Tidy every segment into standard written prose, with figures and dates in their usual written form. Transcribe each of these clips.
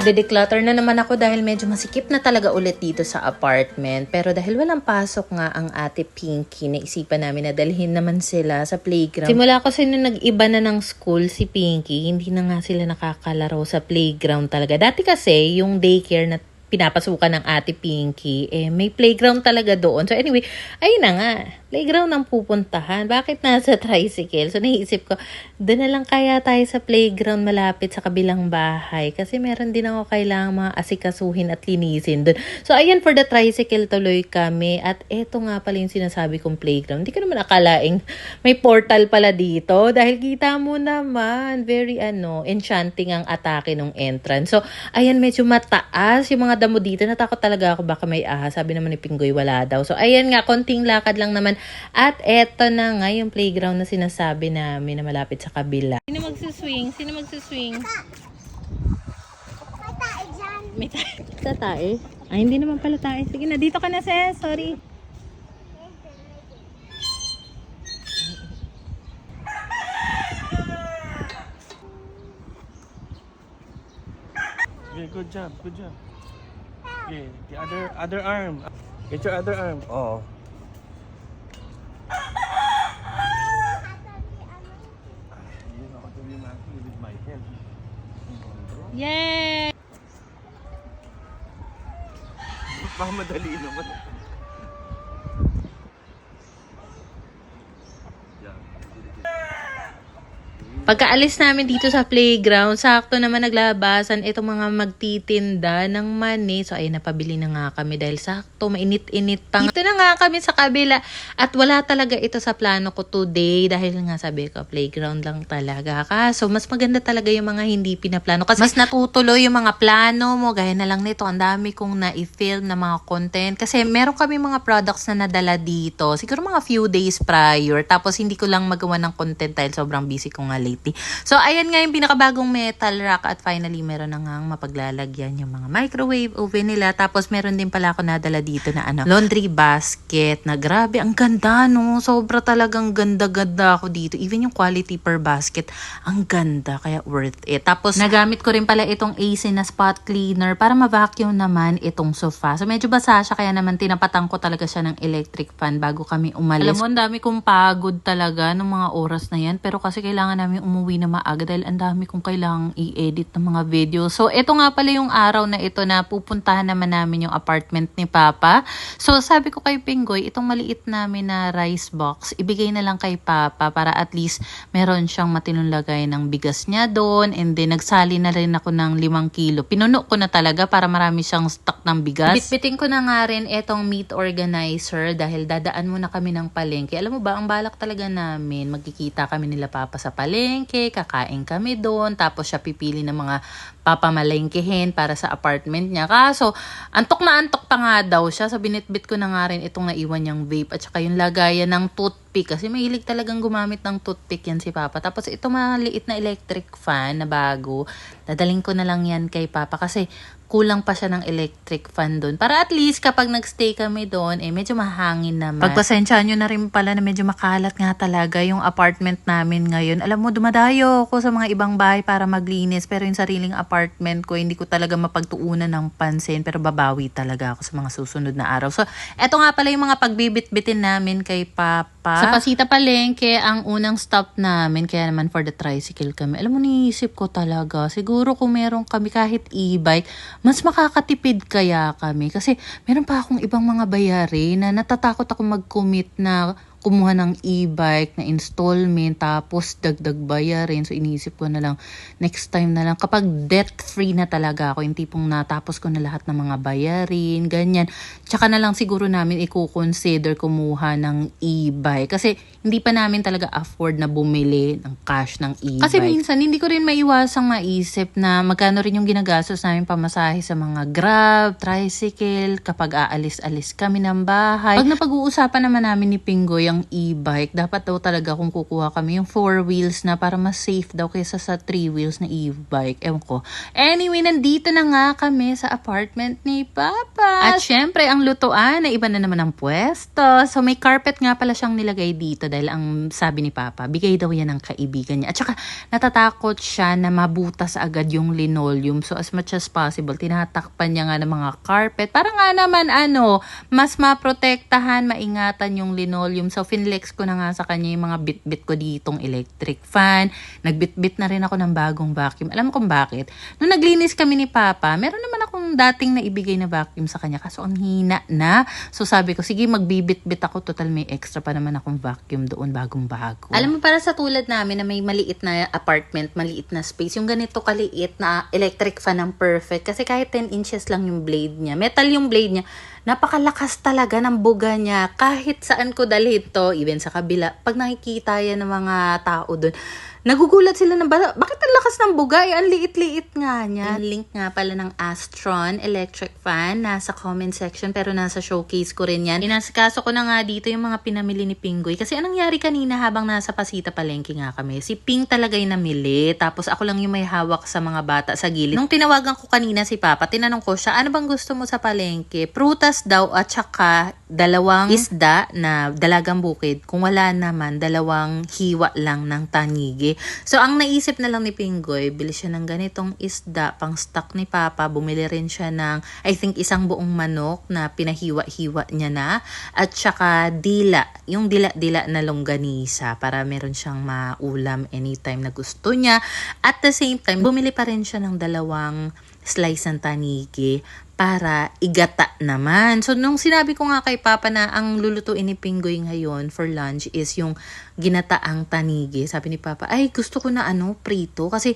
Magde-declutter na naman ako dahil medyo masikip na talaga ulit dito sa apartment. Pero dahil walang pasok nga ang ate Pinky, naisipan namin na dalhin naman sila sa playground. Simula kasi nung nag-iba na ng school si Pinky, hindi na nga sila nakakalaro sa playground talaga. Dati kasi yung daycare na pinapasukan ng ate Pinky, may playground talaga doon. So anyway, ayun na nga, playground ang pupuntahan. Bakit nasa tricycle? So naisip ko, doon na lang kaya tayo sa playground malapit sa kabilang bahay. Kasi meron din ako kailangang mga asikasuhin at linisin doon. So ayan, for the tricycle tuloy kami. At eto nga pala yung sinasabi kong playground. Hindi ko naman akalaing may portal pala dito. Dahil kita mo naman, very enchanting ang atake ng entrance. So ayan, medyo mataas yung mga damo dito. Natakot talaga ako baka may ahas. Sabi naman ni Pinggoy, wala daw. So ayan nga, konting lakad lang naman. At eto na nga yung playground na sinasabi namin na malapit sa kabila. Sino magsuswing? Sino magsuswing? May tae dyan. May tae? Ay, hindi naman pala tae. Sige na, dito ka na, sis. Sorry. Okay, good job, good job. Okay, the other arm. Get your other arm. Oh. Yay! Baka madali naman. Pagkaalis namin dito sa playground, sakto naman naglabasan itong mga magtitinda ng mani. So ayun, napabili na nga kami dahil sakto mainit-init pa. Dito na nga kami sa kabila at wala talaga ito sa plano ko today dahil nga sabi ko playground lang talaga. Kaso mas maganda talaga yung mga hindi pinaplano kasi mas natutuloy yung mga plano mo. Gaya na lang nito, ang dami kong na-film na mga content kasi meron kami mga products na nadala dito. Siguro mga few days prior, tapos hindi ko lang magawa ng content dahil sobrang busy ko nga lately. So, ayan nga yung pinakabagong metal rack at finally meron na nga mapaglalagyan yung mga microwave oven nila. Tapos meron din pala ako nadala dito na laundry basket na grabe, ang ganda no. Sobra talagang ganda-ganda ako dito. Even yung quality per basket, ang ganda, kaya worth it. Tapos nagamit ko rin pala itong AC na spot cleaner para ma-vacuum naman itong sofa. So, medyo basa siya kaya naman tinapatan ko talaga siya ng electric fan bago kami umalis. Alam mo, ang dami kong pagod talaga ng mga oras na yan. Pero kasi kailangan namin umuwi na maaga dahil ang dami kong kailangang i-edit ng mga video. So, ito nga pala yung araw na ito na pupuntahan naman namin yung apartment ni Papa. So, sabi ko kay Pinggoy, itong maliit namin na rice box, ibigay na lang kay Papa para at least meron siyang matinong lagay ng bigas niya doon. And then, nagsali na rin ako ng 5 kilo. Pinuno ko na talaga para marami siyang stock ng bigas. Bitbitin ko na nga rin itong meat organizer dahil dadaan muna kami ng palengke. Alam mo ba, ang balak talaga namin, magkikita kami nila Papa sa palengke, kakain kami doon, tapos siya pipili ng mga papamalengkehin para sa apartment niya. Kaso, antok na antok pa nga daw siya. So, binitbit ko na nga rin itong naiwan niyang vape at saka yung lagayan ng toothpick. Kasi mahilig talagang gumamit ng toothpick yan si Papa. Tapos, ito maliit na electric fan na bago. Dadaling ko na lang yan kay Papa kasi kulang pa siya ng electric fan doon. Para at least kapag nagstay kami doon, medyo mahangin naman. Pagpasensya nyo na rin pala na medyo makalat nga talaga yung apartment namin ngayon. Alam mo, dumadayo ako sa mga ibang bahay para maglinis. Pero yung sariling apartment ko, hindi ko talaga mapagtuunan ng pansin. Pero babawi talaga ako sa mga susunod na araw. So, eto nga pala yung mga pagbibit-bitin namin kay Papa. Sa Pasita Palengke, ang unang stop namin. Kaya naman for the tricycle kami. Alam mo, niisip ko talaga, siguro kung meron kami kahit e-bike, mas makakatipid kaya kami. Kasi meron pa akong ibang mga bayarin na natatakot ako mag-commit na kumuha ng e-bike na installment tapos dagdag bayarin. So iniisip ko na lang next time na lang kapag debt-free na talaga ako, yung tipong natapos ko na lahat ng mga bayarin, ganyan. Tsaka na lang siguro namin i-consider kumuha ng e-bike kasi hindi pa namin talaga afford na bumili ng cash ng e-bike. Kasi minsan hindi ko rin maiwasang maisip na magkano rin yung ginagastos namin pamasahe sa mga Grab, tricycle, kapag aalis-alis kami ng bahay. Pag napag-uusapan naman namin ni Pinggoy ang ng e-bike. Dapat daw talaga kung kukuha kami yung 4 wheels na para mas safe daw kaysa sa 3 wheels na e-bike. Ewan ko. Anyway, nandito na nga kami sa apartment ni Papa. At syempre, ang lutuan na iba na naman ang pwesto. So may carpet nga pala siyang nilagay dito dahil ang sabi ni Papa, bigay daw yan ng kaibigan niya. At saka natatakot siya na mabutas agad yung linoleum. So as much as possible, tinatakpan niya nga ng mga carpet. Para nga naman mas maprotektahan, maingatan yung linoleum. So finlex ko na nga sa kanya yung mga bit-bit ko ditong electric fan. Nagbit-bit na rin ako ng bagong vacuum. Alam mo kung bakit? Nung naglinis kami ni Papa, meron naman akong dating naibigay na vacuum sa kanya. Kaso ang hina na. So sabi ko, sige magbibit-bit ako. Total may extra pa naman akong vacuum doon, bagong-bago. Alam mo, para sa tulad namin na may maliit na apartment, maliit na space, yung ganito kaliit na electric fan ang perfect. Kasi kahit 10 inches lang yung blade niya. Metal yung blade niya. Napakalakas talaga ng buga niya. Kahit saan ko dalhin to, even sa kabila, pag nakikita yan ng mga tao doon, nagugulat sila na bakit ang lakas ng buga? Ang liit-liit nga niya. Link nga pala ng Astron electric fan. Nasa comment section pero nasa showcase ko rin yan. Inasikaso ko na nga dito yung mga pinamili ni Pinggoy. Kasi anong nangyari kanina habang nasa Pasita Palengke nga kami? Si Ping talaga yung namili. Tapos ako lang yung may hawak sa mga bata sa gilid. Nung tinawagan ko kanina si Papa, tinanong ko siya, ano bang gusto mo sa palengke? Prutas daw at saka 2 isda na dalagang bukid. Kung wala naman, 2 hiwa lang ng tanigi. So, ang naisip na lang ni Pinggoy, bili siya ng ganitong isda, pang stock ni Papa. Bumili rin siya ng, I think, 1 buong manok na pinahiwa-hiwa niya na. At saka dila, yung dila-dila na longganisa para meron siyang maulam anytime na gusto niya. At the same time, bumili pa rin siya ng 2 slice ng tanigi para igata naman. So, nung sinabi ko nga kay Papa na ang lulutuin ni Pinggoy ngayon for lunch is yung ginataang tanigi, sabi ni Papa, ay gusto ko na prito. Kasi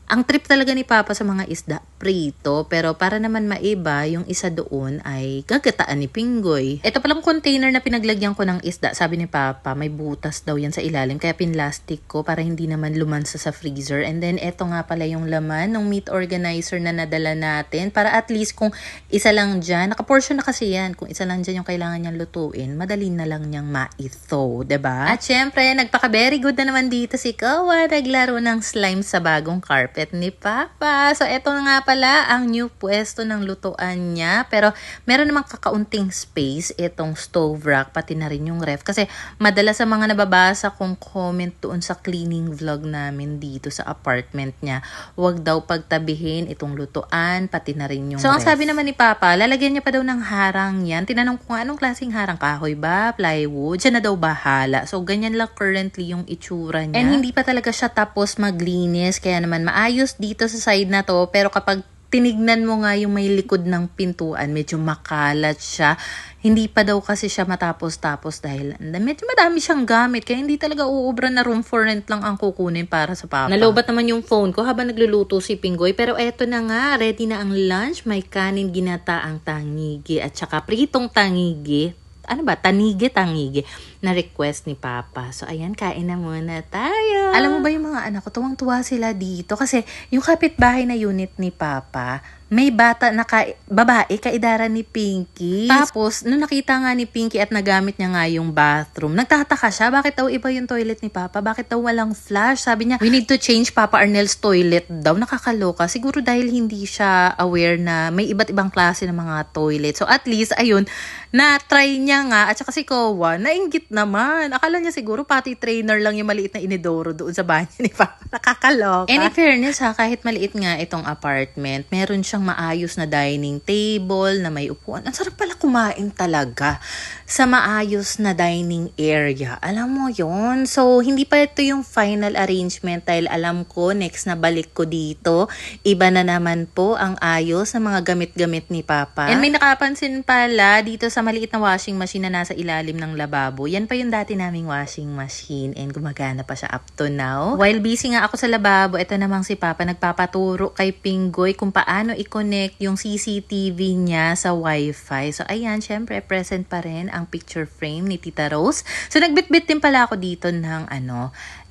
ang trip talaga ni Papa sa mga isda, prito. Pero para naman maiba, yung isa doon ay gagataan ni Pinggoy. Ito palang container na pinaglagyan ko ng isda, sabi ni Papa, may butas daw yan sa ilalim. Kaya pinlastic ko para hindi naman lumansa sa freezer. And then, eto nga pala yung laman ng meat organizer na nadala natin. Para at least kung isa lang dyan, nakaportion na kasi yan. Kung isa lang dyan yung kailangan niyang lutuin, madali na lang niyang maitho, diba? At syempre, nagpaka-very good na naman dito si Kawa. Naglaro ng slime sa bagong carpet ni Papa. So, eto na nga pala ang new pwesto ng lutuan niya. Pero, meron namang kakaunting space itong stove rack, pati na rin yung ref. Kasi, madalas sa mga nababasa kong comment doon sa cleaning vlog namin dito sa apartment niya, huwag daw pagtabihin itong lutuan, pati na rin yung ref. So, ang sabi naman ni Papa, lalagyan niya pa daw ng harang yan. Tinanong ko nga, anong klaseng harang? Kahoy ba? Plywood? Siya na daw bahala. So, ganyan lang currently yung itsura niya. And hindi pa talaga siya tapos maglinis. Kaya naman maayos dito sa side na to. Pero kapag tinignan mo nga yung may likod ng pintuan, medyo makalat siya. Hindi pa daw kasi siya matapos-tapos dahil medyo madami siyang gamit. Kaya hindi talaga uubra na room for rent lang ang kukunin para sa Papa. Nalobat naman yung phone ko habang nagluluto si Pinggoy. Pero eto na nga, ready na ang lunch. May kanin ginataang tangigi at saka pritong tangigi. Tanigi na request ni Papa. So, ayan, kain na muna tayo. Alam mo ba yung mga anak ko, tuwang-tuwa sila dito. Kasi yung kapitbahay na unit ni Papa, may bata na babae, kaedara ni Pinky. Tapos, nung nakita nga ni Pinky at nagamit niya nga yung bathroom, nagtataka siya, bakit daw iba yung toilet ni Papa? Bakit daw walang flush? Sabi niya, we need to change Papa Arnel's toilet daw. Nakakaloka. Siguro dahil hindi siya aware na may iba't ibang klase ng mga toilet. So, at least, ayun, na-try niya nga. At saka si Kowa, nainggit naman. Akala niya siguro pati trainer lang yung maliit na inidoro doon sa banyo ni Papa. Nakakaloka. And in fairness kahit maliit nga itong apartment, meron siyang maayos na dining table na may upuan. Ang sarap pala kumain talaga sa maayos na dining area. Alam mo yon. So, hindi pa ito yung final arrangement dahil alam ko next na balik ko dito, iba na naman po ang ayos ng mga gamit-gamit ni Papa. And may nakapansin pala dito sa maliit na washing machine na nasa ilalim ng lababo. Yan pa yung dati naming washing machine and gumagana pa siya up to now. While busy nga ako sa lababo, ito namang si Papa nagpapaturo kay Pinggoy kung paano i-connect yung CCTV niya sa Wi-Fi. So, ayan, syempre, present pa rin ang picture frame ni Tita Rose. So, nagbitbit din pala ako dito ng,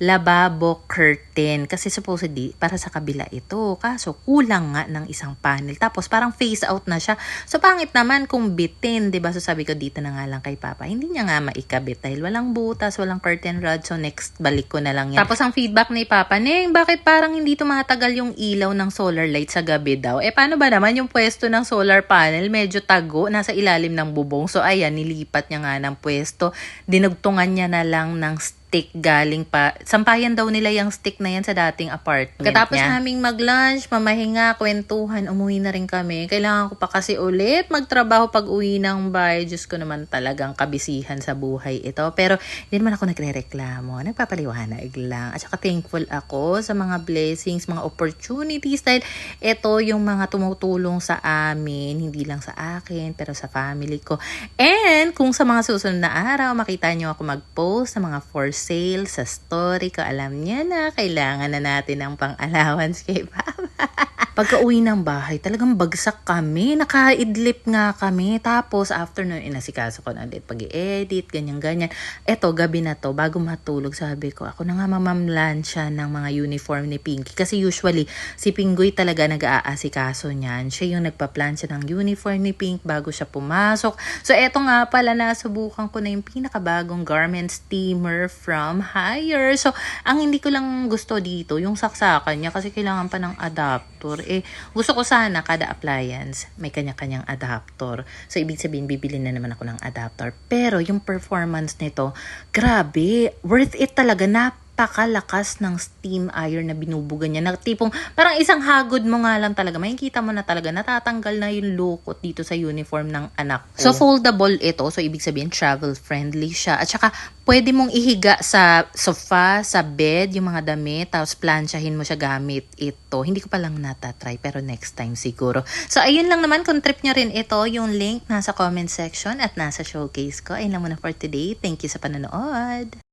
lababo curtain. Kasi supposedly, para sa kabila ito. Kaso, kulang nga ng isang panel. Tapos, parang face out na siya. So, pangit naman kung bitin, diba? So, sabi ko dito na nga lang kay Papa, hindi niya nga maikabit dahil walang butas, walang curtain rod. So, next, balik ko na lang yan. Tapos, ang feedback ni Papa, Neng, bakit parang hindi tumatagal yung ilaw ng solar light sa gabi daw? Paano ba naman yung pwesto ng solar panel? Medyo tago, nasa ilalim ng bubong. So, ayan, nilipat niya nga ng pwesto. Dinugtungan niya na lang ng stick galing pa. Sampayan daw nila yung stick na yan sa dating apartment Katapos niya. Naming mag-lunch, mamahinga, kwentuhan, umuwi na rin kami. Kailangan ko pa kasi ulit magtrabaho pag uwi ng bahay. Diyos ko naman talagang kabisihan sa buhay ito. Pero hindi naman ako nagre-reklamo. Nagpapaliwanag lang. At saka thankful ako sa mga blessings, mga opportunities dahil ito yung mga tumutulong sa amin. Hindi lang sa akin, pero sa family ko. And kung sa mga susunod na araw, makita nyo ako mag-post sa mga for sale sa story ko, alam niya na kailangan na natin ng pang-allowance kay Papa. Pagka-uwi ng bahay, talagang bagsak kami. Nakaidlip nga kami. Tapos, after nun, inasikaso ko na ulit pag-i-edit, ganyan-ganyan. Eto, gabi na to, bago matulog, sabi ko, ako na nga mamamlansya ng mga uniform ni Pinky. Kasi usually, si Pingoy talaga nag-aasikaso niyan. Siya yung nagpa-plansya ng uniform ni Pink bago siya pumasok. So, eto nga pala, nasubukan ko na yung pinakabagong garment steamer from Haier. So, ang hindi ko lang gusto dito, yung saksakan niya kasi kailangan pa ng adapter. Gusto ko sana kada appliance may kanya-kanyang adapter. So, ibig sabihin, bibili na naman ako ng adapter. Pero, yung performance nito, grabe, worth it talaga. Napakalakas ng steam iron na binubugan niya. Na tipong, parang isang hagod mo nga lang talaga. Makikita mo na talaga, natatanggal na yung lukot dito sa uniform ng anak ko. So, foldable ito. So, ibig sabihin, travel-friendly siya. At saka, pwede mong ihiga sa sofa, sa bed, yung mga damit, tapos plansyahin mo siya gamit ito. Hindi ko pa lang natatry, pero next time siguro. So, ayun lang naman. Kung trip nyo rin ito, yung link nasa comment section at nasa showcase ko. Ayun lang muna for today. Thank you sa panonood.